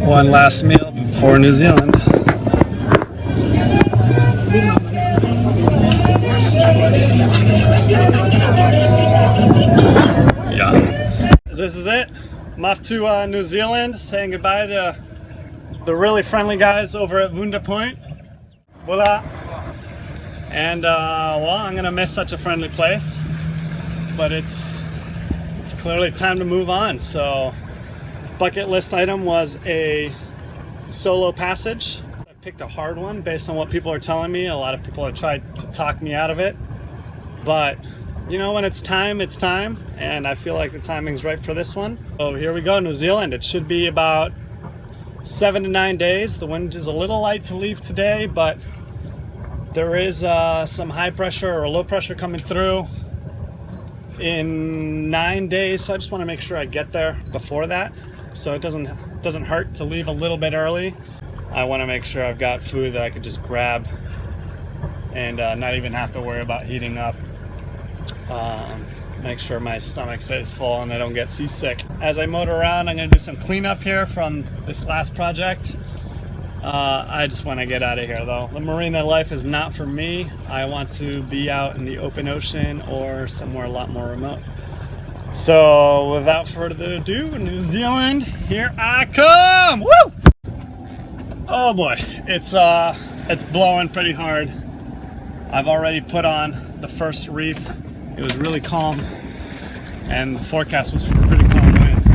One last meal before New Zealand. Yeah. This is it. I'm off to New Zealand, saying goodbye to the really friendly guys over at Vunda Point. Voila. And well, I'm gonna miss such a friendly place, but it's clearly time to move on. So, bucket list item was a solo passage. I picked a hard one based on what people are telling me. A lot of people have tried to talk me out of it, but you know, when it's time, and I feel like the timing's right for this one. So here we go, New Zealand. It should be about 7 to 9 days. The wind is a little light to leave today, but there is some high pressure or low pressure coming through in 9 days. So I just want to make sure I get there before that, so it doesn't hurt to leave a little bit early. I want to make sure I've got food that I could just grab and not even have to worry about heating up. Make sure my stomach stays full and I don't get seasick. As I motor around, I'm going to do some cleanup here from this last project. I just want to get out of here though. The marina life is not for me. I want to be out in the open ocean or somewhere a lot more remote. So without further ado, New Zealand, here I come! Woo! Oh boy, it's blowing pretty hard. I've already put on the first reef. It was really calm, and the forecast was for pretty calm winds.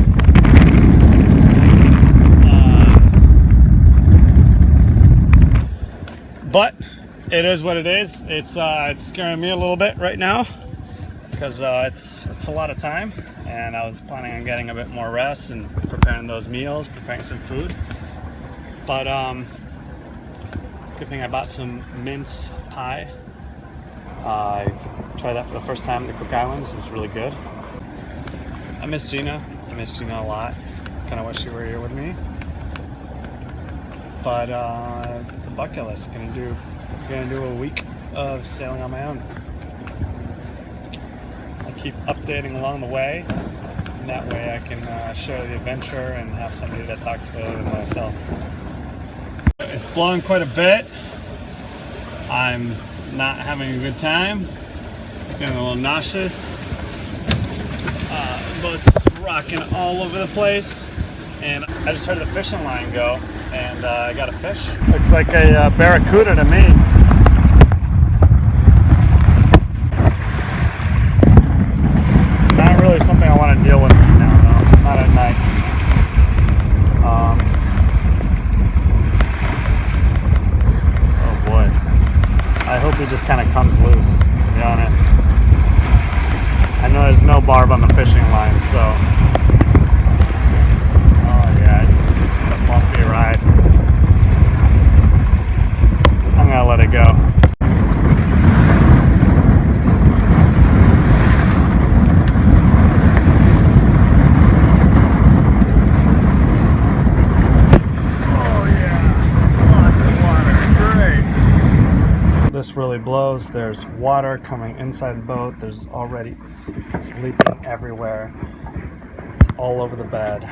But it is what it is. It's scaring me a little bit right now because it's a lot of time, and I was planning on getting a bit more rest and preparing those meals, preparing some food. But good thing I bought some mince pie. I tried that for the first time in the Cook Islands. It was really good. I miss Gina. I miss Gina a lot. Kind of wish she were here with me. But it's a bucket list. Gonna do a week of sailing on my own. I'll keep updating along the way, and that way I can share the adventure and have somebody to talk to other than myself. It's blowing quite a bit. I'm not having a good time. Getting a little nauseous. Boat's rocking all over the place, and I just heard the fishing line go, and I got a fish. Looks like a barracuda to me. Not really something I want to deal with right now, though. Not at night. Oh boy. I hope he just kind of comes loose, to be honest. I know there's no barb on the fishing line, so... Oh yeah, it's a bumpy ride. I'm gonna let it go. This really blows. There's water coming inside the boat. There's already, it's leaking everywhere. It's all over the bed.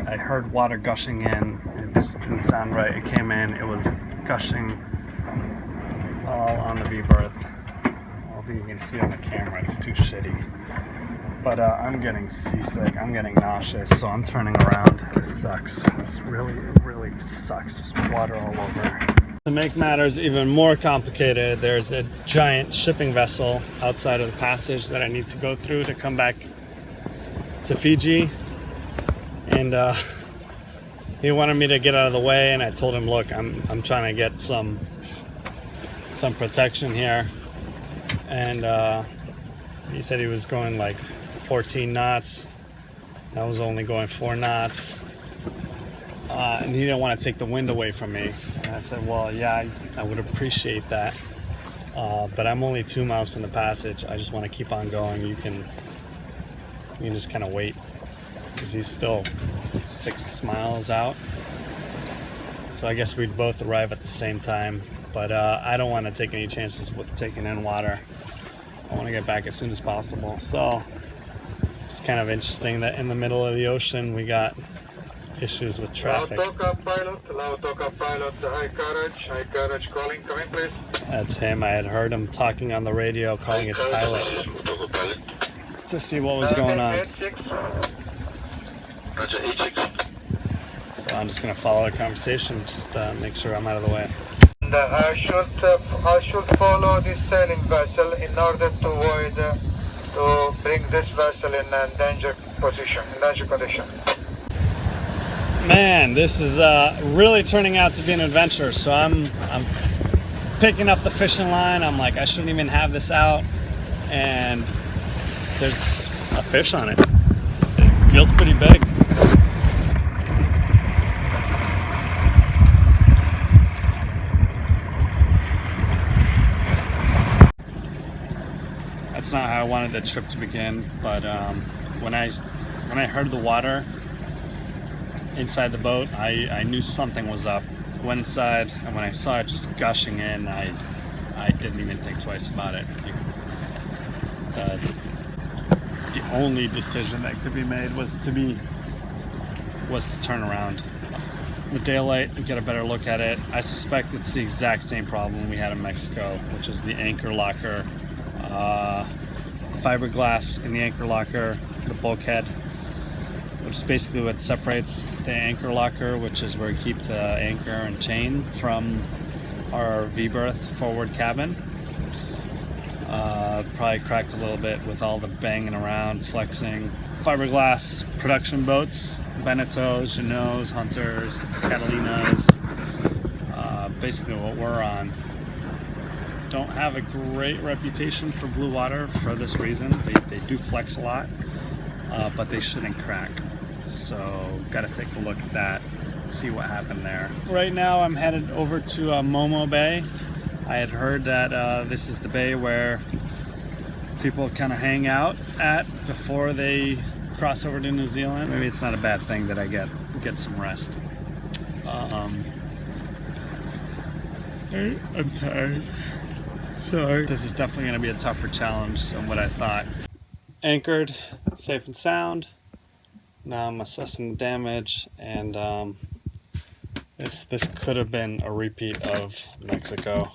I heard water gushing in. It just didn't sound right. It came in. It was gushing all on the V-berth. I don't think you can see on the camera. It's too shitty. But I'm getting seasick. I'm getting nauseous, so I'm turning around. This sucks. This really sucks. Just water all over. To make matters even more complicated, there's a giant shipping vessel outside of the passage that I need to go through to come back to Fiji. And he wanted me to get out of the way, and I told him, look, I'm trying to get some protection here. And he said he was going like 14 knots. I was only going 4 knots. And he didn't want to take the wind away from me. And I said, well, yeah, I would appreciate that. But I'm only 2 miles from the passage. I just want to keep on going. You can just kind of wait, because he's still 6 miles out. So I guess we'd both arrive at the same time. But I don't want to take any chances with taking in water. I want to get back as soon as possible. So It's kind of interesting that in the middle of the ocean we got issues with traffic. Tonga pilot, high courage calling, come in please. That's him. I had heard him talking on the radio, calling his pilot to see what was going on. So I'm just going to follow the conversation, just make sure I'm out of the way. And I should follow this sailing vessel in order to avoid to bring this vessel in a danger condition. Man, this is really turning out to be an adventure. So I'm picking up the fishing line. I'm like, I shouldn't even have this out, and there's a fish on it. It feels pretty big. That's not how I wanted the trip to begin, but when I heard the water inside the boat, I knew something was up. Went inside, and when I saw it just gushing in, I didn't even think twice about it. The only decision that could be made was to turn around with daylight and get a better look at it. I suspect it's the exact same problem we had in Mexico, which is the anchor locker, fiberglass in the anchor locker, the bulkhead, which is basically what separates the anchor locker, which is where we keep the anchor and chain, from our V-berth forward cabin. Probably cracked a little bit with all the banging around, flexing. Fiberglass production boats, Beneteaux, Gina's, Hunters, Catalinas, basically what we're on. Don't have a great reputation for blue water for this reason. They do flex a lot, but they shouldn't crack. So got to take a look at that, see what happened there. Right now I'm headed over to Momo Bay. I had heard that this is the bay where people kind of hang out at before they cross over to New Zealand. Maybe it's not a bad thing that I get some rest. I'm tired. Sorry. This is definitely going to be a tougher challenge than what I thought. Anchored, safe and sound. Now I'm assessing the damage, and this could have been a repeat of Mexico,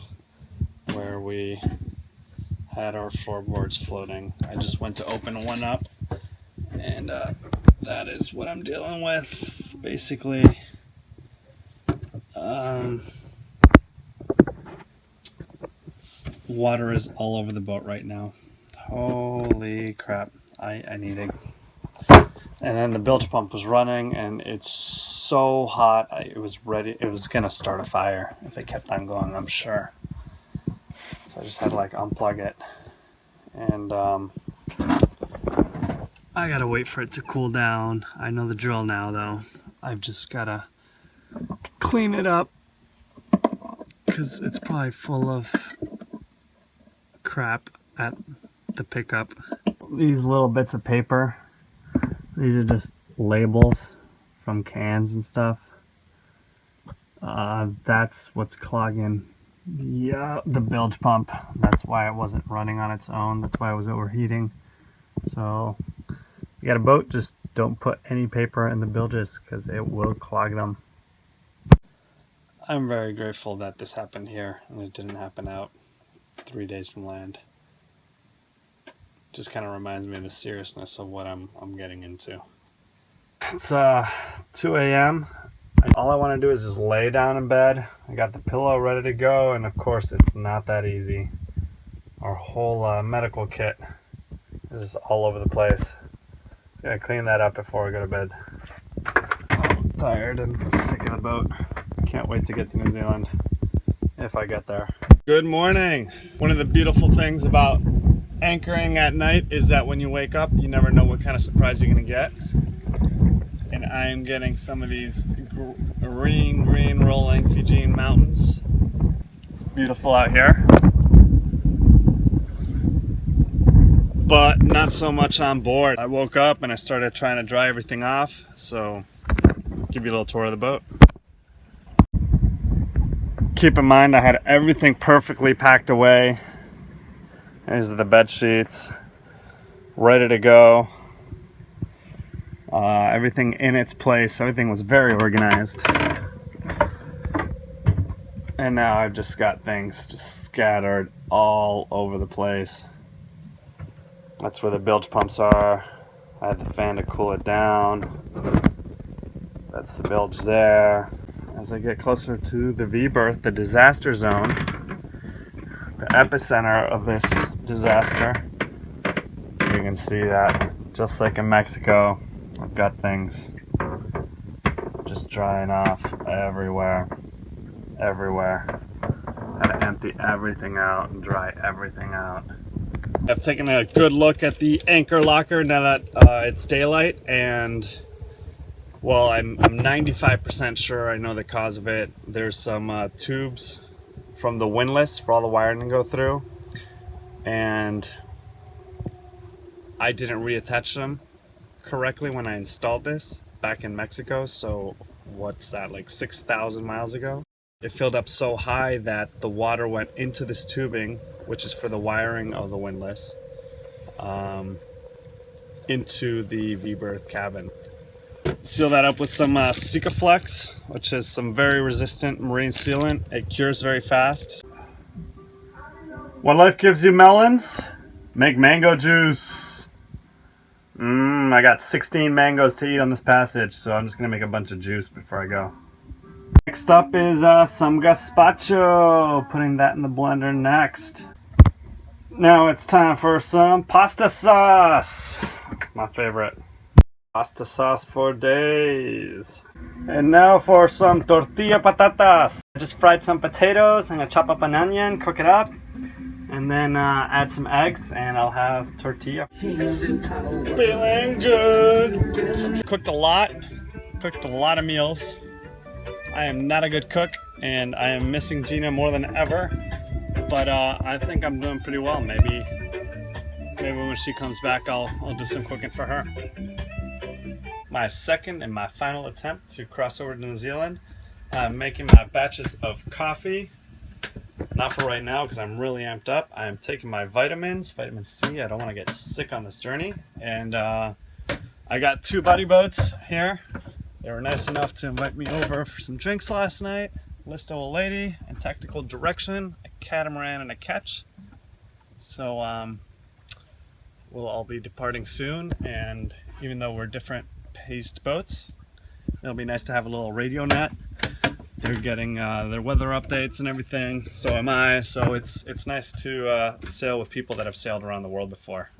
where we had our floorboards floating. I just went to open one up, and that is what I'm dealing with, basically. Water is all over the boat right now. Holy crap, I need it. And then the bilge pump was running, and it's so hot. It was ready. It was gonna start a fire if it kept on going, I'm sure. So I just had to like unplug it, and I gotta wait for it to cool down. I know the drill now, though. I've just gotta clean it up because it's probably full of crap at the pickup. These little bits of paper, these are just labels from cans and stuff. That's what's clogging the bilge pump. That's why it wasn't running on its own. That's why it was overheating. So you got a boat, just don't put any paper in the bilges because it will clog them. I'm very grateful that this happened here and it didn't happen out 3 days from land. Just kind of reminds me of the seriousness of what I'm getting into. It's 2 a.m. All I want to do is just lay down in bed. I got the pillow ready to go, and of course it's not that easy. Our whole medical kit is just all over the place. Gotta clean that up before I go to bed. I'm tired and sick of the boat. Can't wait to get to New Zealand, if I get there. Good morning. One of the beautiful things about anchoring at night is that when you wake up, you never know what kind of surprise you're gonna get. And I am getting some of these green rolling Fijian mountains. It's beautiful out here, but not so much on board. I woke up and I started trying to dry everything off, so I'll give you a little tour of the boat. Keep in mind I had everything perfectly packed away. These are the bed sheets, ready to go. everything in its place. Everything was very organized. And now I've just got things just scattered all over the place. That's where the bilge pumps are. I had the fan to cool it down. That's the bilge there. As I get closer to the V-berth, the disaster zone, the epicenter of this disaster, you can see that just like in Mexico, I've got things just drying off everywhere. Gotta empty everything out and dry everything out. I've taken a good look at the anchor locker now that it's daylight, and well, I'm 95% sure I know the cause of it. There's some tubes from the windlass for all the wiring to go through, and I didn't reattach them correctly when I installed this back in Mexico. So what's that, like 6,000 miles ago? It filled up so high that the water went into this tubing, which is for the wiring of the windlass, into the V-berth cabin. Seal that up with some Sikaflex, which is some very resistant marine sealant. It cures very fast. When life gives you melons, make mango juice. I got 16 mangoes to eat on this passage, so I'm just gonna make a bunch of juice before I go. Next up is some gazpacho. Putting that in the blender next. Now it's time for some pasta sauce. My favorite. Pasta sauce for days. And now for some tortilla patatas. I just fried some potatoes. I'm gonna chop up an onion, cook it up, and then add some eggs, and I'll have tortilla. Feeling good. Cooked a lot of meals. I am not a good cook, and I am missing Gina more than ever, but I think I'm doing pretty well. Maybe when she comes back, I'll do some cooking for her. My second and my final attempt to cross over to New Zealand. I'm making my batches of coffee. Not for right now because I'm really amped up. I'm taking my vitamins, vitamin C. I don't want to get sick on this journey. And I got 2 buddy boats here. They were nice enough to invite me over for some drinks last night. List of a lady and tactical direction, a catamaran and a ketch. So we'll all be departing soon, and even though we're different paced boats, it'll be nice to have a little radio net. They're getting their weather updates and everything, so am I. So it's nice to sail with people that have sailed around the world before.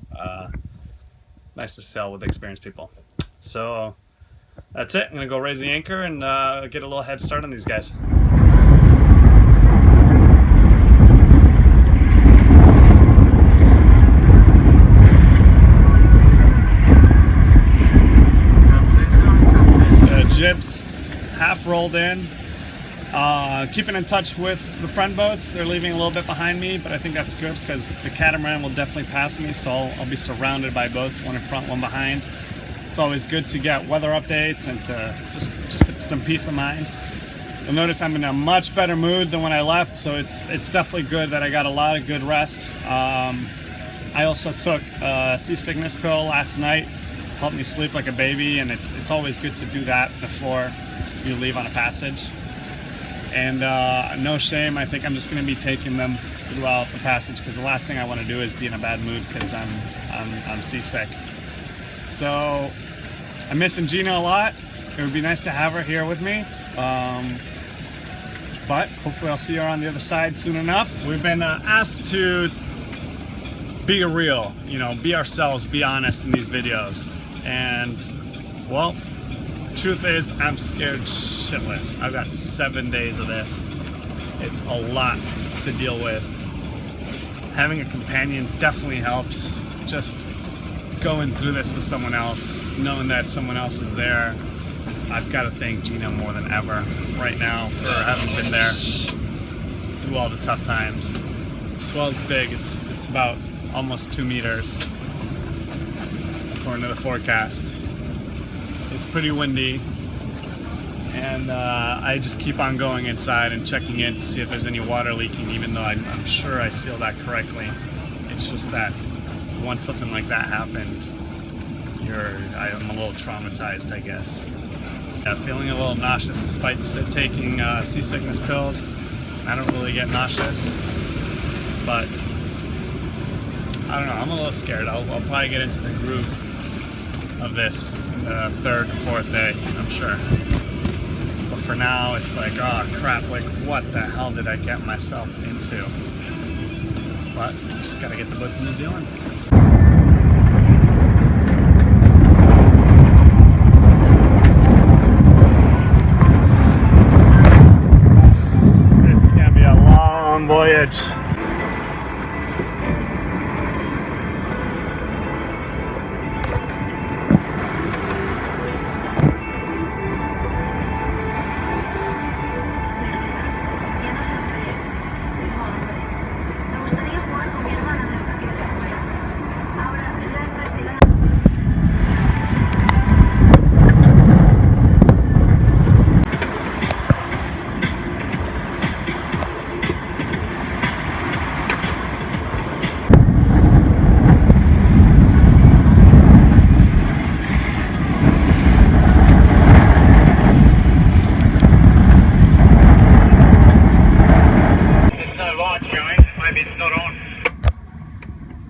Nice to sail with experienced people. So that's it. I'm gonna go raise the anchor and get a little head start on these guys. The jibs half rolled in. Keeping in touch with the friend boats. They're leaving a little bit behind me, but I think that's good because the catamaran will definitely pass me, so I'll be surrounded by boats, one in front, one behind. It's always good to get weather updates and to just some peace of mind. You'll notice I'm in a much better mood than when I left, so it's definitely good that I got a lot of good rest. I also took a seasickness pill last night, helped me sleep like a baby, and it's always good to do that before you leave on a passage. And no shame, I think I'm just going to be taking them throughout the passage because the last thing I want to do is be in a bad mood because I'm seasick. So I'm missing Gina a lot. It would be nice to have her here with me. But hopefully I'll see her on the other side soon enough. We've been asked to be real, be ourselves, be honest in these videos. And well, truth is I'm scared shitless. I've got 7 days of this. It's a lot to deal with. Having a companion definitely helps. Just going through this with someone else, knowing that someone else is there. I've got to thank Gina more than ever right now for having been there through all the tough times. The swell's big. It's about almost 2 meters according to the forecast. It's pretty windy, and I just keep on going inside and checking in to see if there's any water leaking, even though I'm sure I sealed that correctly. It's just that once something like that happens, I'm a little traumatized, I guess. Yeah, feeling a little nauseous despite taking seasickness pills. I don't really get nauseous, but I don't know, I'm a little scared. I'll probably get into the groove of this the third and fourth day, I'm sure. But for now, it's like, oh crap, like what the hell did I get myself into? But just gotta get the boat to New Zealand. This is gonna be a long voyage.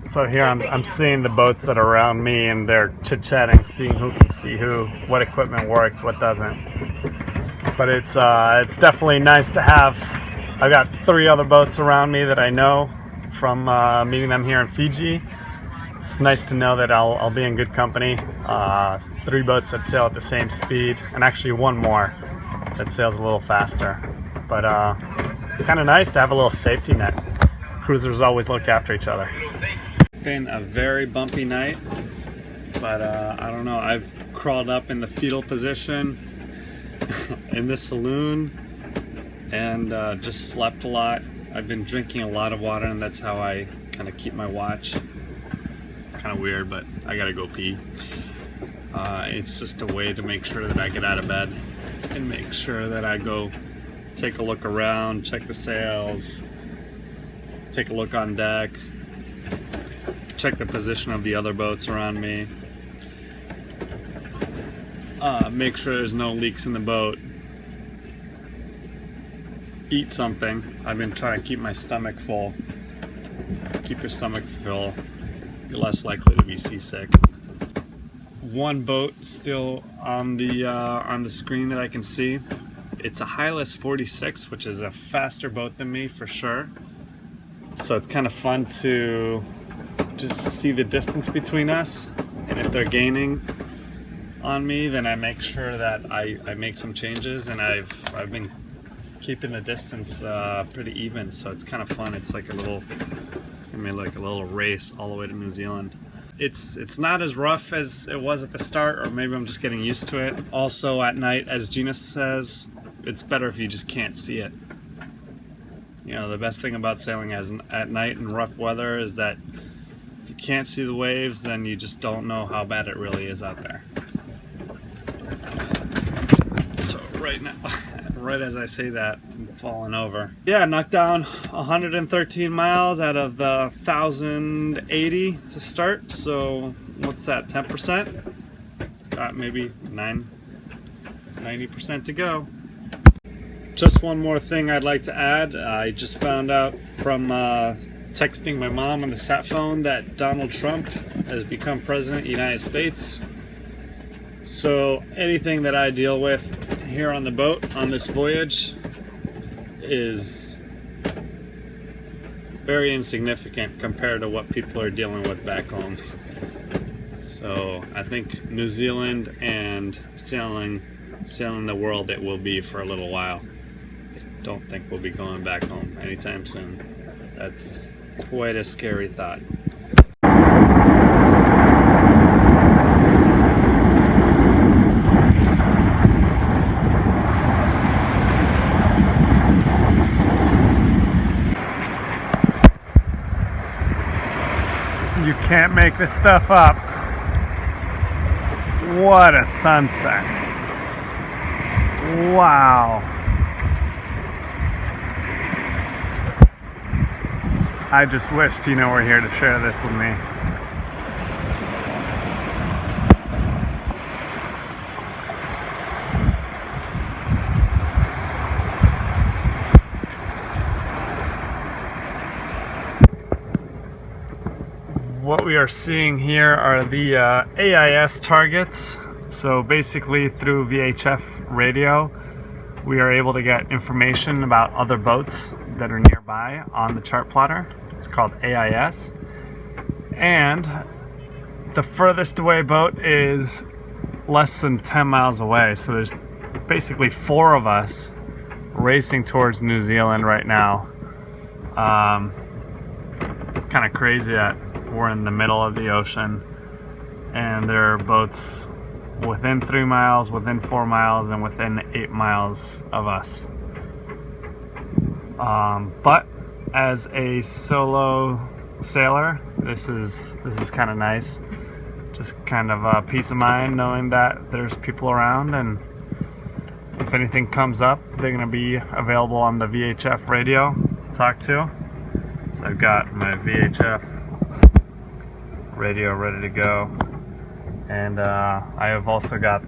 So here I'm seeing the boats that are around me, and they're chit-chatting, seeing who can see who, what equipment works, what doesn't. But it's definitely nice to have. I've got 3 other boats around me that I know from meeting them here in Fiji. It's nice to know that I'll be in good company. 3 boats that sail at the same speed, and actually 1 more that sails a little faster. But it's kind of nice to have a little safety net. Cruisers always look after each other. Been a very bumpy night, but I don't know, I've crawled up in the fetal position in the saloon and just slept a lot. I've been drinking a lot of water, and that's how I kind of keep my watch. It's kind of weird, but I gotta go pee. It's just a way to make sure that I get out of bed and make sure that I go take a look around, check the sails, take a look on deck, check the position of the other boats around me, make sure there's no leaks in the boat, eat something. I've been trying to keep my stomach full. Keep your stomach full, you're less likely to be seasick. 1 boat still on the screen that I can see. It's a Hilus 46, which is a faster boat than me for sure. So it's kind of fun to just see the distance between us, and if they're gaining on me, then I make sure that I make some changes, and I've been keeping the distance pretty even, so it's kind of fun. It's like it's gonna be like a little race all the way to New Zealand. It's not as rough as it was at the start, or maybe I'm just getting used to it. Also at night, as Gina says, it's better if you just can't see it. You know, the best thing about sailing at night in rough weather is that if you can't see the waves, then you just don't know how bad it really is out there. So right now, right as I say that, I'm falling over. Yeah, knocked down 113 miles out of the 1,080 to start. So what's that, 10%? Got maybe 90% to go. Just one more thing I'd like to add. I just found out from texting my mom on the sat phone that Donald Trump has become president of the United States. So anything that I deal with here on the boat on this voyage is very insignificant compared to what people are dealing with back home. So I think New Zealand and sailing the world, it will be for a little while. I don't think we'll be going back home anytime soon. That's quite a scary thought. You can't make this stuff up. What a sunset. Wow. I just wish Gina were here to share this with me. what we are seeing here are the AIS targets. So basically through VHF radio, we are able to get information about other boats that are nearby on the chart plotter. It's called AIS. And the furthest away boat is less than 10 miles away. So there's basically 4 of us racing towards New Zealand right now. It's kind of crazy that we're in the middle of the ocean and there are boats within 3 miles, within 4 miles, and within 8 miles of us. But as a solo sailor, this is kind of nice. Just kind of peace of mind knowing that there's people around, and if anything comes up, they're going to be available on the VHF radio to talk to. So I've got my VHF radio ready to go, and I have also got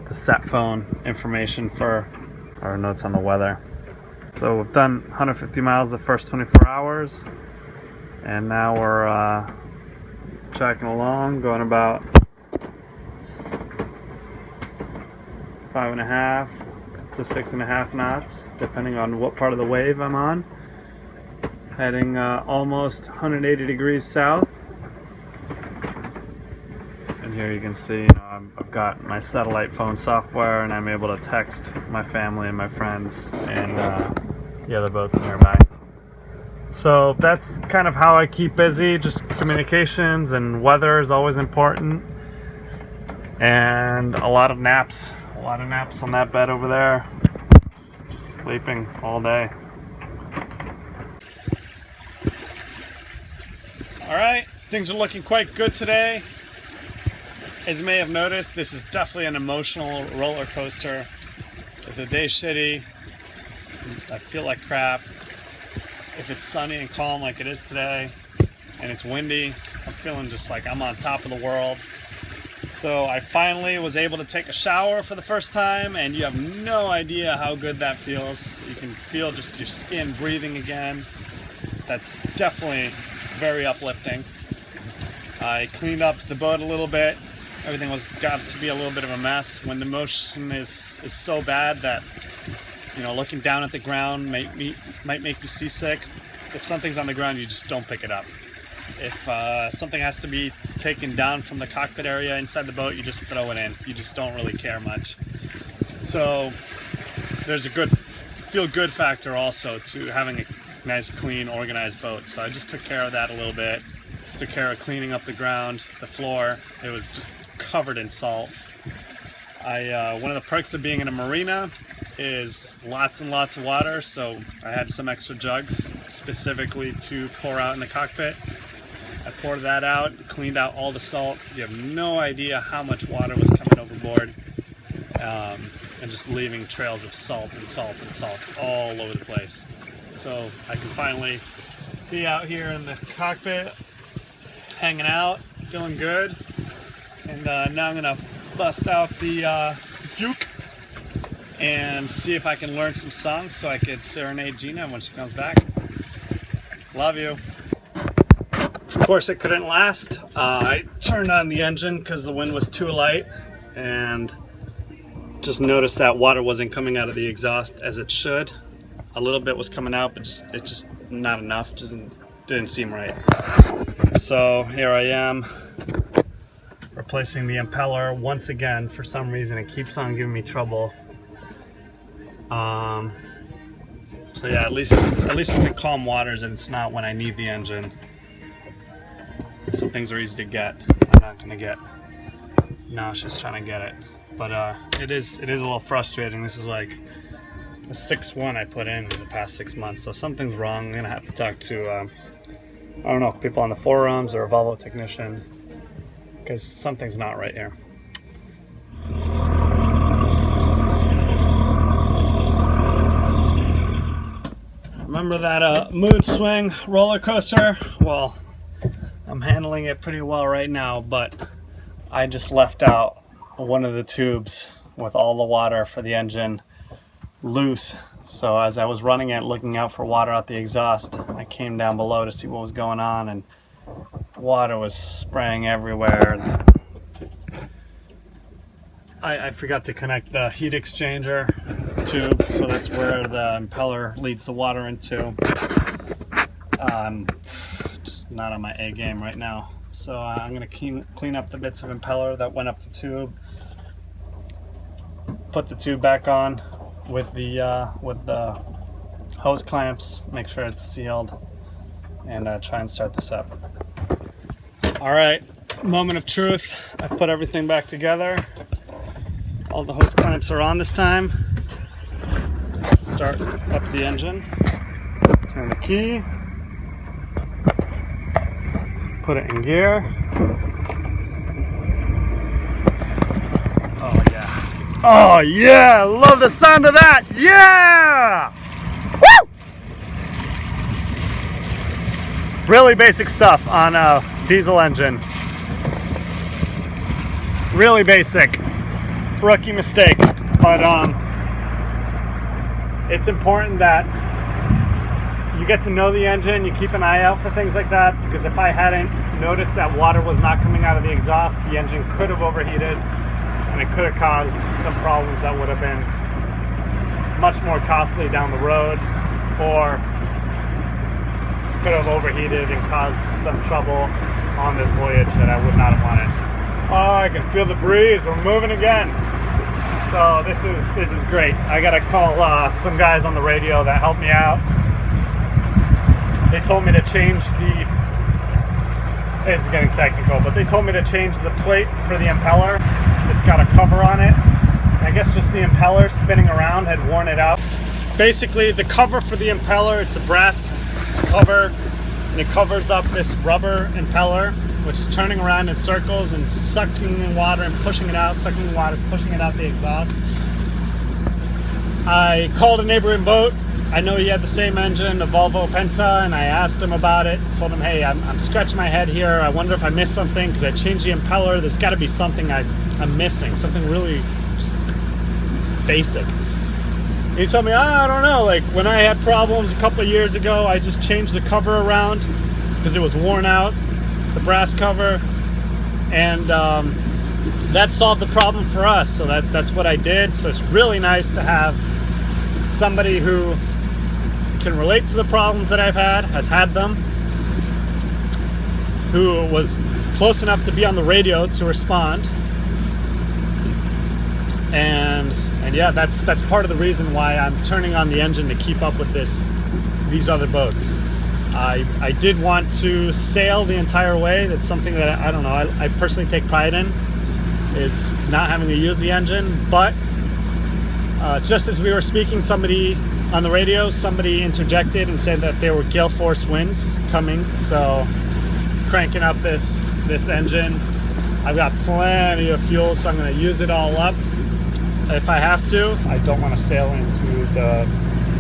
the sat phone information for our notes on the weather. So we've done 150 miles the first 24 hours, and now we're tracking along, going about 5.5 to 6.5 knots, depending on what part of the wave I'm on. Heading almost 180 degrees south. And here you can see, I've got my satellite phone software, and I'm able to text my family and my friends and the other boats nearby. So that's kind of how I keep busy. Just communications, and weather is always important. And a lot of naps on that bed over there. Just sleeping all day. All right, things are looking quite good today. As you may have noticed, this is definitely an emotional roller coaster. The day's shitty. I feel like crap. If it's sunny and calm like it is today, and it's windy, I'm feeling just like I'm on top of the world. So I finally was able to take a shower for the first time, and you have no idea how good that feels. You can feel just your skin breathing again. That's definitely very uplifting. I cleaned up the boat a little bit. Everything got to be a little bit of a mess. When the motion is so bad that, looking down at the ground might make you seasick. If something's on the ground, you just don't pick it up. If something has to be taken down from the cockpit area inside the boat, you just throw it in. You just don't really care much. So there's a good feel-good factor also to having a nice, clean, organized boat. So I just took care of that a little bit. Took care of cleaning up the ground, the floor. It was just covered in salt. One of the perks of being in a marina is lots and lots of water, so I had some extra jugs specifically to pour out in the cockpit. I poured that out, cleaned out all the salt. You have no idea how much water was coming overboard, and just leaving trails of salt and salt and salt all over the place. So I can finally be out here in the cockpit, hanging out, feeling good. And now I'm gonna bust out the uke and see if I can learn some songs so I could serenade Gina when she comes back. Love you. Of course, it couldn't last. I turned on the engine because the wind was too light, and just noticed that water wasn't coming out of the exhaust as it should. A little bit was coming out, but it's just not enough. Just didn't seem right. So here I am, replacing the impeller once again. For some reason, it keeps on giving me trouble. So yeah, at least it's in calm waters, and it's not when I need the engine. So things are easy to get. I'm not gonna get nauseous trying to get it, but it is a little frustrating. This is like a 6-1 I put in the past 6 months, so something's wrong. I'm gonna have to talk to I don't know, people on the forums or a Volvo technician, because something's not right here. Remember that mood swing roller coaster? Well, I'm handling it pretty well right now, but I just left out one of the tubes with all the water for the engine loose. So as I was running it, looking out for water out the exhaust, I came down below to see what was going on, and Water was spraying everywhere. I forgot to connect the heat exchanger tube, so that's where the impeller leads the water into. Just not on my A game right now. So I'm going to clean up the bits of impeller that went up the tube. Put the tube back on with the hose clamps, make sure it's sealed, and try and start this up. All right, moment of truth. I put everything back together. All the hose clamps are on this time. Start up the engine. Turn the key. Put it in gear. Oh yeah. Oh yeah! Love the sound of that! Yeah! Woo! Really basic stuff on a diesel engine. Really basic. Rookie mistake. But it's important that you get to know the engine, you keep an eye out for things like that, because if I hadn't noticed that water was not coming out of the exhaust, the engine could have overheated and it could have caused some problems that would have been much more costly down the road, or just could have overheated and caused some trouble on this voyage that I would not have wanted. Oh, I can feel the breeze, we're moving again. So this is great. I gotta call some guys on the radio that helped me out. They told me to change this is getting technical, but they told me to change the plate for the impeller. It's got a cover on it. I guess just the impeller spinning around had worn it out. Basically, the cover for the impeller, it's a brass cover, and it covers up this rubber impeller, which is turning around in circles and sucking in water and pushing it out, sucking in water, pushing it out the exhaust. I called a neighboring boat. I know he had the same engine, a Volvo Penta, and I asked him about it. Told him, hey, I'm scratching my head here. I wonder if I missed something because I changed the impeller. There's got to be something I'm missing, something really just basic. He told me, I don't know. Like when I had problems a couple of years ago, I just changed the cover around because it was worn out, the brass cover, and that solved the problem for us. So that's what I did. So it's really nice to have somebody who can relate to the problems that I've had, has had them, who was close enough to be on the radio to respond. And yeah, that's part of the reason why I'm turning on the engine to keep up with these other boats. I did want to sail the entire way. That's something that I don't know, I personally take pride in. It's not having to use the engine, but just as we were speaking, somebody on the radio, somebody interjected and said that there were gale force winds coming, so cranking up this engine. I've got plenty of fuel, so I'm going to use it all up if I have to. I don't want to sail into the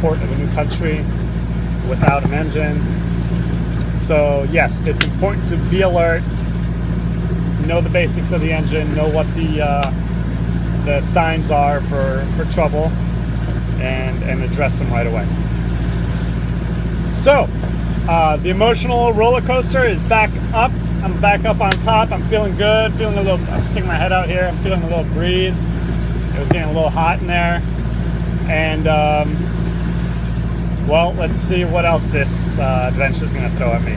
port of a new country without an engine. So yes, it's important to be alert, know the basics of the engine, know what the signs are for trouble, and address them right away. So the emotional roller coaster is back up. I'm back up on top. I'm feeling good, I'm sticking my head out here. I'm feeling a little breeze. It was getting a little hot in there. And well, let's see what else this adventure is going to throw at me.